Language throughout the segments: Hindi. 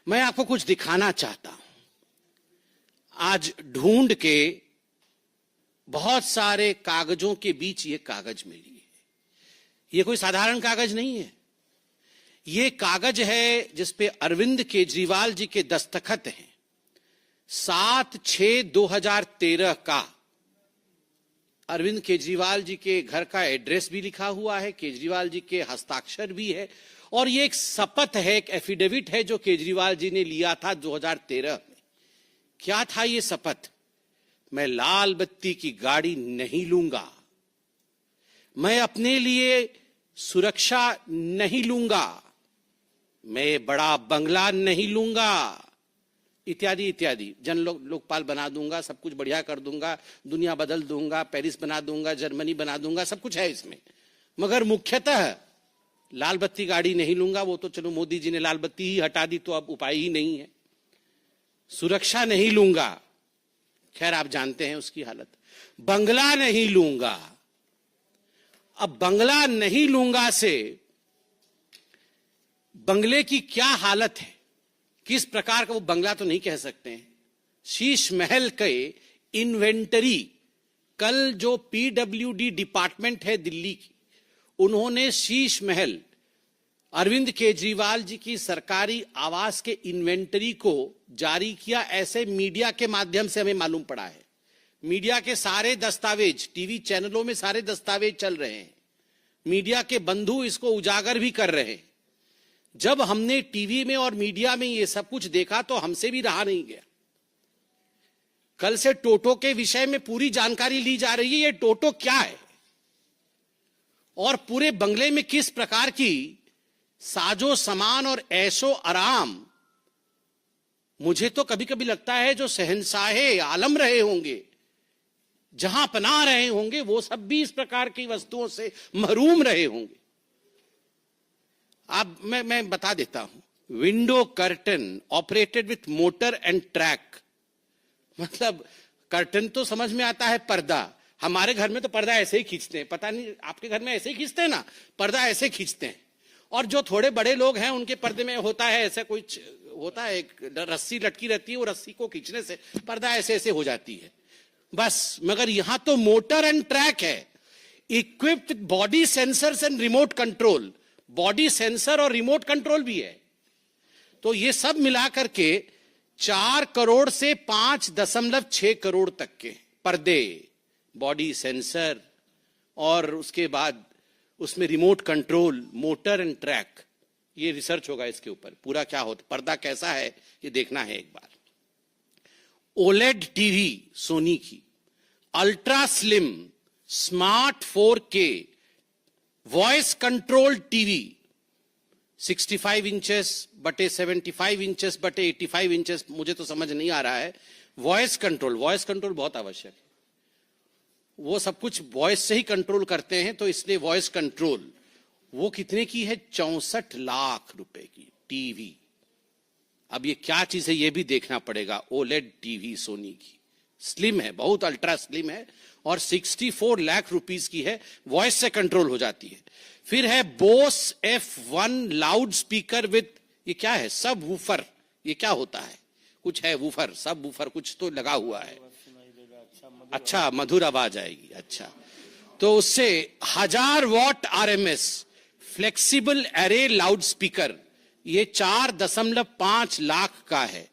मैं आपको कुछ दिखाना चाहता हूं। आज ढूंढ के बहुत सारे कागजों के बीच ये कागज मिली है। ये कोई साधारण कागज नहीं है। ये कागज है जिसपे अरविंद केजरीवाल जी के दस्तखत हैं। 7/6/2013 का अरविंद केजरीवाल जी के घर का एड्रेस भी लिखा हुआ है, केजरीवाल जी के हस्ताक्षर भी है, और ये एक शपथ है, एक एफिडेविट है जो केजरीवाल जी ने लिया था 2013 में। क्या था ये शपथ? मैं लाल बत्ती की गाड़ी नहीं लूंगा, मैं अपने लिए सुरक्षा नहीं लूंगा, मैं बड़ा बंगला नहीं लूंगा, इत्यादि इत्यादि। लोकपाल बना दूंगा, सब कुछ बढ़िया कर दूंगा, दुनिया बदल दूंगा, पेरिस बना दूंगा, जर्मनी बना दूंगा, सब कुछ है इसमें। मगर मुख्यतः लाल बत्ती गाड़ी नहीं लूंगा। वो तो चलो मोदी जी ने लाल बत्ती ही हटा दी तो अब उपाय ही नहीं है। सुरक्षा नहीं लूंगा, खैर आप जानते हैं उसकी हालत। बंगला नहीं लूंगा। अब बंगला नहीं लूंगा से बंगले की क्या हालत है, किस प्रकार का वो बंगला तो नहीं कह सकते हैं। शीश महल के इन्वेंटरी, कल जो पीडब्ल्यूडी डिपार्टमेंट है दिल्ली की, उन्होंने शीश महल अरविंद केजरीवाल जी की सरकारी आवास के इन्वेंटरी को जारी किया। ऐसे मीडिया के माध्यम से हमें मालूम पड़ा है। मीडिया के सारे दस्तावेज, टीवी चैनलों में सारे दस्तावेज चल रहे हैं। मीडिया के बंधु इसको उजागर भी कर रहे हैं। जब हमने टीवी में और मीडिया में ये सब कुछ देखा तो हमसे भी रहा नहीं गया। कल से टोटो के विषय में पूरी जानकारी ली जा रही है। ये टोटो क्या है और पूरे बंगले में किस प्रकार की साजो सामान और ऐशो आराम। मुझे तो कभी कभी लगता है जो शहंशाहे आलम रहे होंगे, जहां पनाह रहे होंगे, वो सब भी इस प्रकार की वस्तुओं से महरूम रहे होंगे। अब मैं बता देता हूं। Window curtain operated with motor and track. मतलब कर्टन तो समझ में आता है, पर्दा। हमारे घर में तो पर्दा ऐसे ही खींचते हैं, पता नहीं आपके घर में ऐसे ही खींचते हैं ना, पर्दा ऐसे खींचते हैं। और जो थोड़े बड़े लोग हैं उनके पर्दे में होता है ऐसा कुछ होता है, एक रस्सी लटकी रहती है, वो रस्सी को खींचने से पर्दा ऐसे ऐसे हो जाती है बस। मगर यहां तो मोटर एंड ट्रैक है, equipped body sensors and remote control. Body sensor और रिमोट कंट्रोल भी है। तो ये सब मिलाकर के 4 करोड़ से 5.6 करोड़ तक के पर्दे, बॉडी सेंसर और उसके बाद उसमें remote control, motor and track. ये रिसर्च होगा इसके ऊपर, पूरा क्या होता, पर्दा कैसा है ये देखना है एक बार। ओलेड टीवी सोनी की, ultra slim smart 4K voice control TV 65 inches बटे 75 इंचेस बटे 85 इंचेस। मुझे तो समझ नहीं आ रहा है। वॉइस कंट्रोल बहुत आवश्यक है। वो सब कुछ वॉइस से ही कंट्रोल करते हैं, तो इसलिए वॉइस कंट्रोल। वो कितने की है? 64 लाख रुपए की टीवी। अब ये क्या चीज है ये भी देखना पड़ेगा। ओलेड टीवी सोनी की, स्लिम है, बहुत अल्ट्रा स्लिम है और 64 लाख रुपीस की है, वॉइस से कंट्रोल हो जाती है। फिर है Bose F1 loud speaker with, ये क्या है? सब वूफर। ये क्या होता है? कुछ है वूफर, सब वूफर कुछ तो लगा हुआ है। अच्छा, मधुर आवाज आएगी। अच्छा, तो उससे 1000 what RMS flexible array loud speaker, ये 4.5 लाख का है।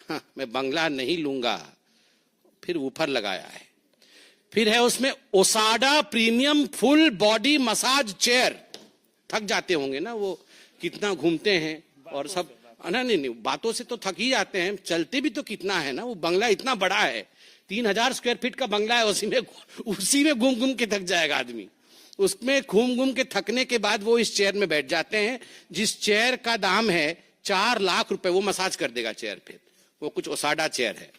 हाँ, मैं बंगला नहीं लूंगा। फिर वूफर लगाया है। फिर है उसमें ओसाडा premium full body massage chair. थक जाते होंगे ना वो, कितना घूमते हैं और सब। नहीं, बातों से तो थक ही जाते हैं, चलते भी तो कितना है ना। वो बंगला इतना बड़ा है, 3000 स्क्वायर फीट का बंगला है। उसी में घूम घूम के थक जाएगा आदमी। उसमें घूम घूम के थकने के बाद वो इस चेयर में बैठ जाते हैं, जिस चेयर का दाम है 4 लाख रुपए। वो मसाज कर देगा चेयर, फिर वो कुछ ओसाडा चेयर है।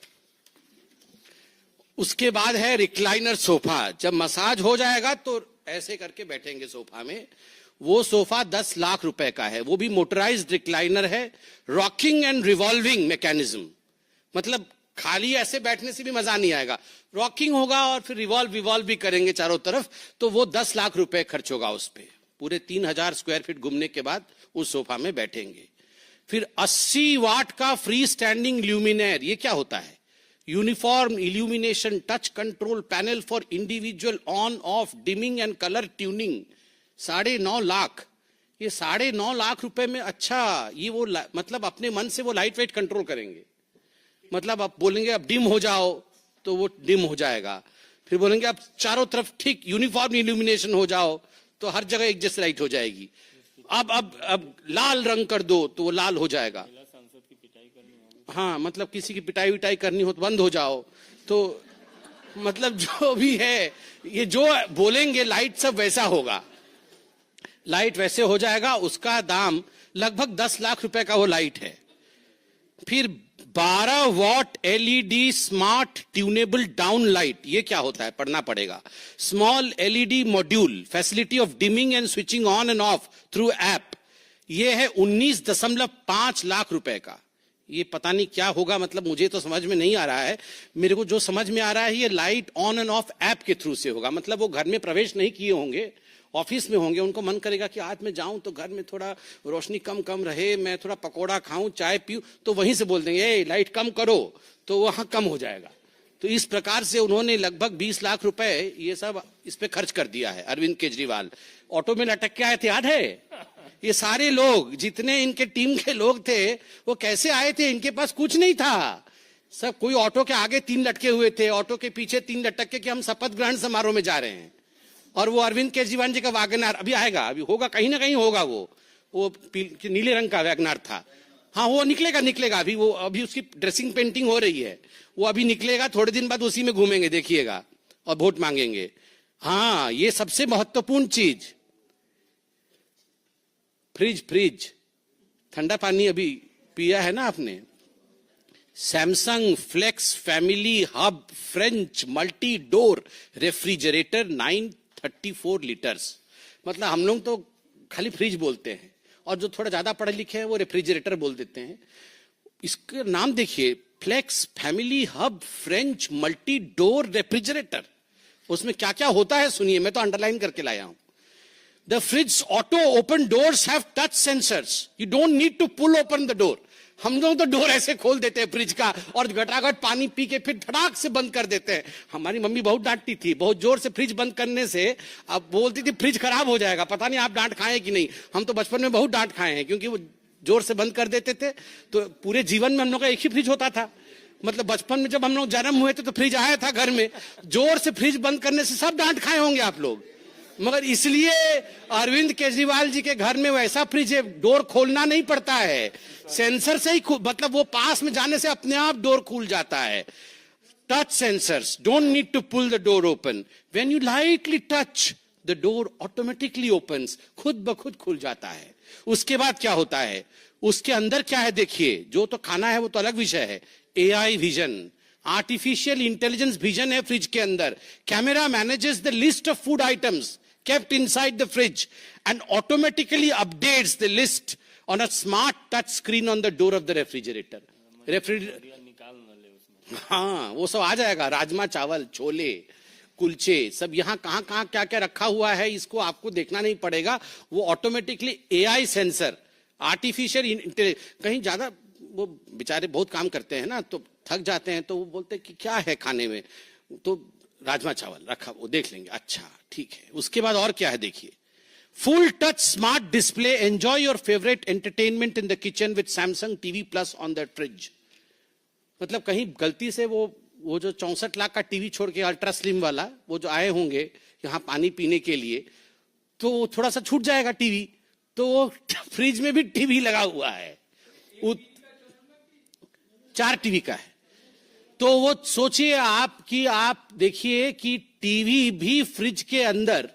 उसके बाद है रिक्लाइनर सोफा। जब मसाज हो जाएगा तो ऐसे करके बैठेंगे सोफा में। वो सोफा 10 लाख रुपए का है। वो भी मोटराइज्ड रिक्लाइनर है, रॉकिंग एंड रिवॉल्विंग मैकेनिज्म। मतलब खाली ऐसे बैठने से भी मजा नहीं आएगा, रॉकिंग होगा और फिर रिवॉल्व भी करेंगे चारों तरफ। तो वो 10 लाख रुपए खर्च होगा उस पे। पूरे 3000 स्क्वायर फीट घूमने के बाद उस सोफा में बैठेंगे। फिर 80 वाट का फ्री स्टैंडिंग ल्यूमिनेयर, ये क्या होता है? Uniform illumination touch control panel for individual on off dimming and colour tuning, 9.5 lakh. ये 9.5 लाख रुपए में अच्छा, ये वो मतलब अपने मन से वो लाइट वेट कंट्रोल करेंगे। मतलब आप बोलेंगे अब डिम हो जाओ तो वो डिम हो जाएगा, फिर बोलेंगे अब चारों तरफ ठीक यूनिफॉर्म इल्यूमिनेशन हो जाओ तो हर जगह एक जैसी लाइट हो जाएगी। अब लाल रंग कर दो तो वो लाल हो जाएगा। हाँ, मतलब किसी की पिटाई विटाई करनी हो तो बंद हो जाओ। तो मतलब जो भी है, ये जो बोलेंगे लाइट सब वैसा होगा, लाइट वैसे हो जाएगा। उसका दाम लगभग 10 लाख रुपए का वो लाइट है। फिर 12 what LED smart tunable down light, ये क्या होता है? पढ़ना पड़ेगा। Small LED module, facility of dimming and switching on end of through app, ये है 19.5 लाख रुपए का। ये पता नहीं क्या होगा, मतलब मुझे तो समझ में नहीं आ रहा है। मेरे को जो समझ में आ रहा है, ये light on end of app के थ्रू से होगा। मतलब वो घर में प्रवेश नहीं किए होंगे, ऑफिस में होंगे, उनको मन करेगा कि आज मैं जाऊं तो घर में थोड़ा रोशनी कम कम रहे, मैं थोड़ा पकोड़ा खाऊं, चाय पीऊं, तो वहीं से बोल देंगे ए लाइट कम करो, तो वहां कम हो जाएगा। तो इस प्रकार से उन्होंने लगभग 20 लाख रुपए ये सब इस पे खर्च कर दिया है अरविंद केजरीवाल। ऑटो में लटक के आए थे, याद है? ये सारे लोग जितने इनके टीम के लोग थे वो कैसे आए थे? इनके पास कुछ नहीं था। सब कोई ऑटो के आगे 3 लटके हुए थे, ऑटो के पीछे 3 लटक के कि हम शपथ ग्रहण समारोह में जा रहे हैं। और वो अरविंद केजरीवाल जी का वैगनआर अभी आएगा, अभी होगा, कहीं ना कहीं होगा। वो नीले रंग का वैगनआर था। हाँ, वो निकलेगा अभी। वो अभी उसकी ड्रेसिंग पेंटिंग हो रही है, वो अभी निकलेगा। थोड़े दिन बाद उसी में घूमेंगे, देखिएगा, और वोट मांगेंगे। हाँ, ये सबसे महत्वपूर्ण चीज, फ्रिज ठंडा पानी अभी पिया है ना आपने? Samsung Flex Family Hub French multi door refrigerator 934 litres. मतलब हम लोग तो खाली फ्रिज बोलते हैं, और जो थोड़ा ज्यादा पढ़े लिखे हैं वो रेफ्रिजरेटर बोल देते हैं। इसका नाम देखिए, Flex Family Hub French multi door refrigerator. उसमें क्या क्या होता है सुनिए, मैं तो अंडरलाइन करके लाया हूं। The fridge auto open doors have touch sensors. You don't need to pull open the door. हम लोग तो डोर ऐसे खोल देते हैं फ्रिज का, और घटाघट पानी पी के फिर धड़ाक से बंद कर देते हैं। हमारी मम्मी बहुत डांटती थी, बहुत जोर से फ्रिज बंद करने से। अब बोलती थी फ्रिज खराब हो जाएगा। पता नहीं आप डांट खाए कि नहीं, हम तो बचपन में बहुत डांट खाए हैं, क्योंकि वो जोर से बंद कर देते थे। तो पूरे जीवन में हम लोग का एक ही फ्रिज होता था। मतलब बचपन में जब हम लोग जन्म हुए थे तो फ्रिज आया था घर में, जोर से फ्रिज बंद करने से सब डांट खाए होंगे आप लोग। मगर इसलिए अरविंद केजरीवाल जी के घर में वैसा फ्रिज है, डोर खोलना नहीं पड़ता है, सेंसर से ही मतलब वो पास में जाने से अपने आप डोर खुल जाता है। Touch sensors, don't need to pull the door open, when you lightly touch the door automatically opens, खुद ब खुद खुल जाता है। उसके बाद क्या होता है, उसके अंदर क्या है देखिए। जो तो खाना है वो तो अलग विषय है। AI vision, artificial intelligence vision है फ्रिज के अंदर। Camera manages the list of food items kept inside the fridge and automatically updates the list on a smart touch screen on the door of the refrigerator. हाँ, वो सब आ जाएगा, राजमा चावल, छोले, कुलचे, सब यहाँ कहाँ कहाँ क्या क्या रखा हुआ है, इसको आपको देखना नहीं पड़ेगा। वो automatically AI sensor, artificial intelligence. कहीं ज्यादा वो बेचारे बहुत काम करते हैं ना, तो थक जाते हैं, तो वो बोलते हैं कि क्या है खाने में, तो राजमा चावल रखा, वो देख लेंगे, अच्छा ठीक है। उसके बाद और क्या है देखिए, full touch smart display, enjoy your favourite entertainment in the kitchen with Samsung TV plus on the fridge. मतलब कहीं गलती से वो जो 64 लाख का टीवी छोड़ के अल्ट्रा स्लिम वाला वो जो आए होंगे यहाँ पानी पीने के लिए, तो थोड़ा सा छूट जाएगा टीवी, तो वो फ्रिज में भी टीवी लगा हुआ है, 4 टीवी का है। तो वो सोचिए आप कि आप देखिए कि टीवी भी फ्रिज के अंदर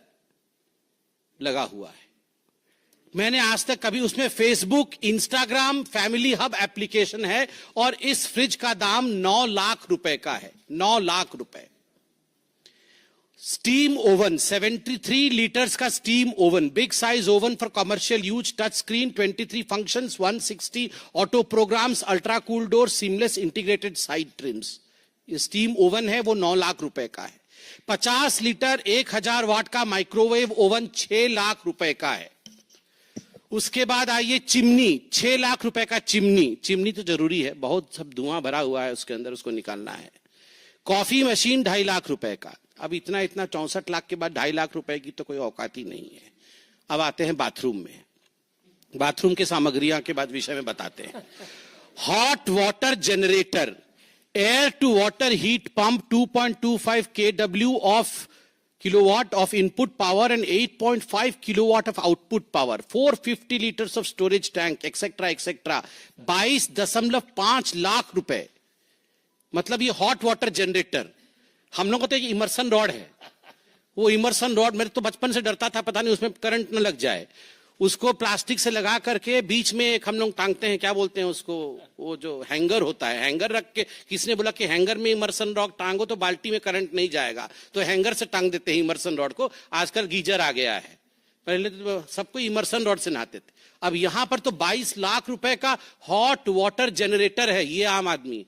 लगा हुआ है। मैंने आज तक कभी, उसमें Facebook, Instagram, family hub application है, और इस फ्रिज का दाम 9 लाख रुपए का है, 9 लाख रुपए। स्टीम ओवन, 73 लीटर्स का steam oven, big size oven for commercial use, touch screen, 23 functions, 160 auto programs, ultra cool door, seamless integrated side trims. ये स्टीम ओवन है वो 9 लाख रुपए का है। 50 लीटर 1000 वाट का माइक्रोवेव ओवन 6 लाख रुपए का है। उसके बाद आइए चिमनी, 6 लाख रुपए का चिमनी। चिमनी तो जरूरी है, बहुत सब धुआं भरा हुआ है उसके अंदर, उसको निकालना है। कॉफी मशीन 2.5 लाख रुपए का। अब इतना 64 लाख के बाद 2.5 लाख रुपए की तो कोई औकात ही नहीं है। अब आते हैं बाथरूम में। बाथरूम के सामग्रियां के बाद विषय में बताते हैं। Hot water generator, air to water heat pump 2.25 kW of kilowatt of input power and 8.5 kilowatt of output power, 450 liters of storage tank, etc. etc. 22.5 lakh रुपए। मतलब ये हॉट वाटर जनरेटर। हम लोग को तो इमर्सन रॉड है, वो इमर्सन रॉड मेरे तो बचपन से डरता था, पता नहीं उसमें करंट न लग जाए। उसको प्लास्टिक से लगा करके बीच में एक हम लोग टांगते हैं, क्या बोलते हैं उसको, वो जो हैंगर होता है, हैंगर रख के, किसने बोला कि हैंगर में इमर्सन रॉड टांगो तो बाल्टी में करंट नहीं जाएगा, तो हैंगर से टांग देते हैं इमर्सन रॉड को। आजकल गीजर आ गया है, पहले तो सबको इमर्सन रॉड से नहाते थे। अब यहां पर तो 22 लाख रुपए का हॉट वाटर जनरेटर है। ये आम आदमी